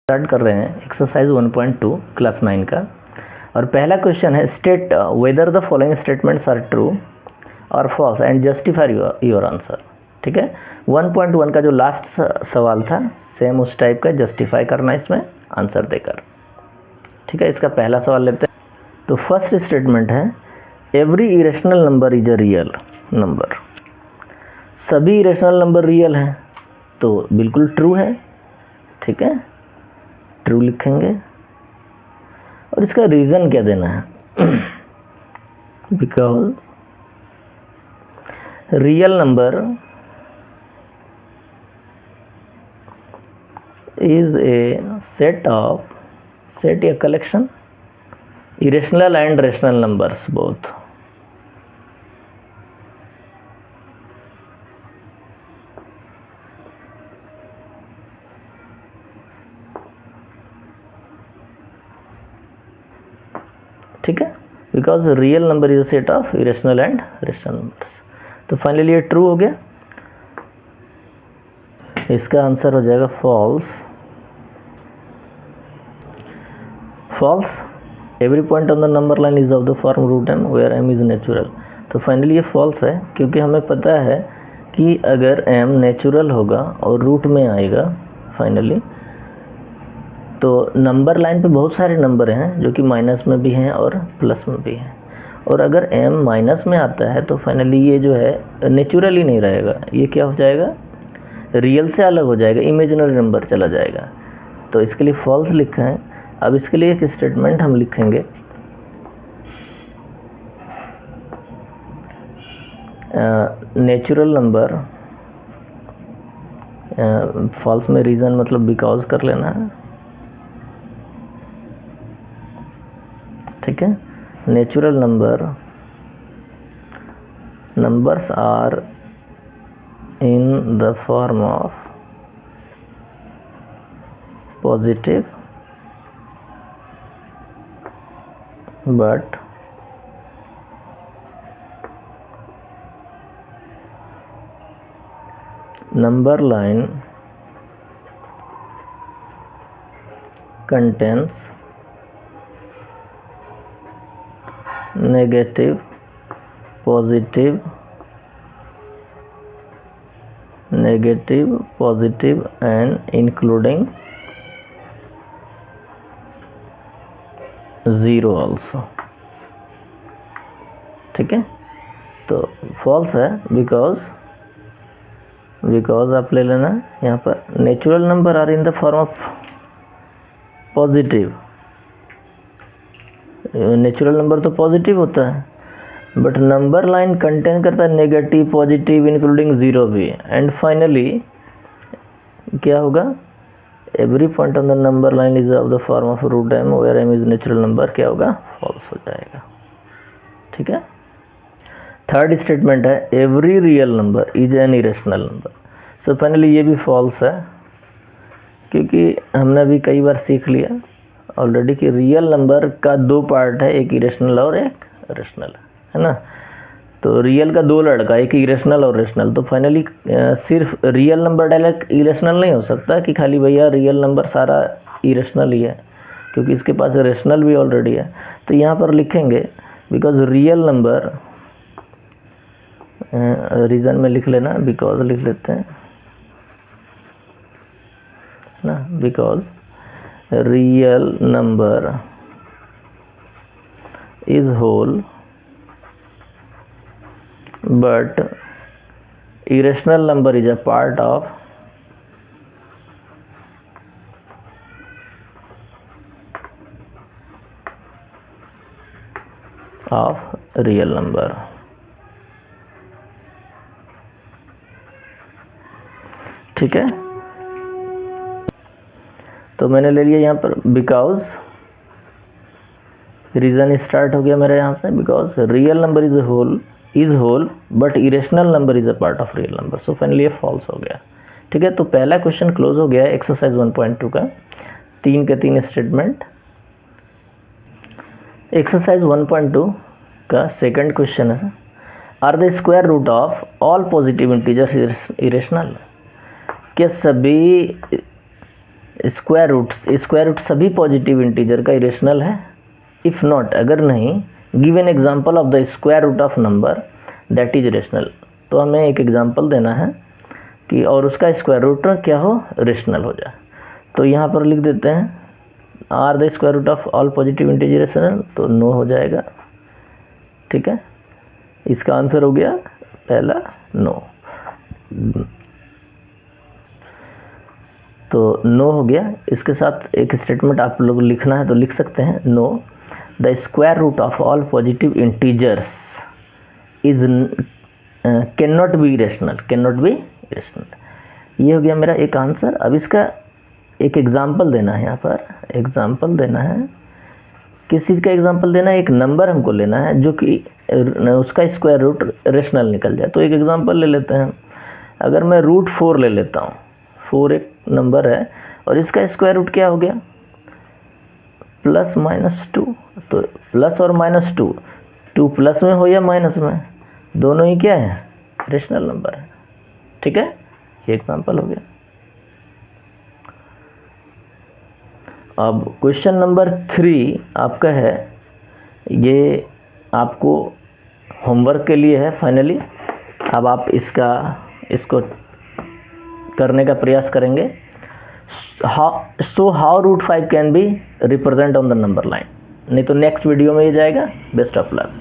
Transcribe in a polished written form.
Start कर रहे हैं एक्सरसाइज 1.2 क्लास 9 का। और पहला क्वेश्चन है state whether the following statements are true और false and justify your answer. ठीक है, 1.1 का जो लास्ट सवाल था सेम उस टाइप का जस्टिफाई करना इसमें आंसर देकर। ठीक है, इसका पहला सवाल लेते हैं। तो फर्स्ट स्टेटमेंट है every irrational number is a real number. सभी इरेशनल नंबर रियल हैं, तो बिल्कुल ट्रू है। ठीक है, ट्रू लिखेंगे और इसका रीज़न क्या देना है because real number is a set या collection irrational and rational numbers both. ठीक है, because real number is a set of irrational and rational numbers. तो फाइनली ये ट्रू हो गया, इसका आंसर हो जाएगा false. False, every point on the number line is of the form root M where M is natural. तो finally ये false है, क्योंकि हमें पता है कि अगर एम नेचुरल होगा और रूट में आएगा फाइनली, तो नंबर लाइन पे बहुत सारे नंबर हैं जो कि माइनस में भी हैं और प्लस में भी हैं। और अगर m माइनस में आता है तो फाइनली ये जो है नेचुरल ही नहीं रहेगा, ये क्या हो जाएगा, रियल से अलग हो जाएगा, इमेजिनरी नंबर चला जाएगा। तो इसके लिए फॉल्स लिखा है। अब इसके लिए एक स्टेटमेंट हम लिखेंगे, नेचुरल नंबर, फॉल्स में रीज़न मतलब बिकॉज कर लेना है। ठीक है, natural numbers are in the form of positive but number line contains negative, positive and including zero also। ठीक है, तो फॉल्स है बिकॉज आप ले लेना यहाँ पर natural number are in the form of positive. Natural number तो पॉजिटिव होता है, बट नंबर लाइन कंटेन करता है नेगेटिव, पॉजिटिव, इंक्लूडिंग ज़ीरो भी। एंड फाइनली क्या होगा, every point on the number line is of the form of root M where M is natural number, क्या होगा, फॉल्स हो जाएगा। ठीक है, थर्ड स्टेटमेंट है every real number is an irrational number. So finally ये भी फॉल्स है, क्योंकि हमने अभी कई बार सीख लिया ऑलरेडी कि रियल नंबर का दो पार्ट है, एक इरेशनल और एक रेशनल, है ना। तो रियल का दो लड़का, एक इरेशनल और रेशनल। तो फाइनली सिर्फ रियल नंबर डायरेक्ट इरेशनल नहीं हो सकता कि खाली भैया रियल नंबर सारा इरेशनल ही है, क्योंकि इसके पास रेशनल भी ऑलरेडी है। तो यहाँ पर लिखेंगे बिकॉज रियल नंबर, रीज़न में लिख लेना, बिकॉज लिख लेते हैं ना, because real number is whole but irrational number is a part of real number. ठीक है, तो मैंने ले लिया यहाँ पर बिकॉज, रीज़न स्टार्ट हो गया मेरे यहाँ से, because real number is whole but irrational number is a part of real number. So finally ये फॉल्स हो गया। ठीक है, तो पहला क्वेश्चन क्लोज हो गया है एक्सरसाइज 1.2 का, 3 के 3 स्टेटमेंट। एक्सरसाइज 1.2 का सेकंड क्वेश्चन है, are the square root of all positive integers irrational. क्या सभी स्क्वायर रूट सभी पॉजिटिव इंटीजर का इरेशनल है? इफ़ नॉट, अगर नहीं, give an example of the square root of number that is rational. तो हमें एक एग्जांपल देना है कि और उसका स्क्वायर रूट क्या हो, रेशनल हो जाए। तो यहाँ पर लिख देते हैं are the square root of all positive integer rational, तो नो हो जाएगा। ठीक है, इसका आंसर हो गया पहला नो। तो नो हो गया। इसके साथ एक स्टेटमेंट आप लोग लिखना है तो लिख सकते हैं, no the square root of all positive integers is can not be rational, can not be rational. ये हो गया मेरा एक आंसर। अब इसका एक एग्जांपल देना है, यहाँ पर एग्जांपल देना है। किस चीज़ का एग्जांपल देना है? एक नंबर हमको लेना है जो कि उसका स्क्वायर रूट रेशनल निकल जाए। तो एक एग्जांपल ले लेते हैं। अगर मैं √4 ले लेता हूँ, 4 एक नंबर है और इसका स्क्वायर रूट क्या हो गया, +-2। तो प्लस और -2, 2 प्लस में हो या माइनस में, दोनों ही क्या है, रेशनल नंबर है। ठीक है, ये एग्जांपल हो गया। अब क्वेश्चन नंबर 3 आपका है, ये आपको होमवर्क के लिए है फाइनली। अब आप इसको करने का प्रयास करेंगे। How √5 can be represent on the number line. नहीं तो नेक्स्ट वीडियो में ये जाएगा। Best of luck.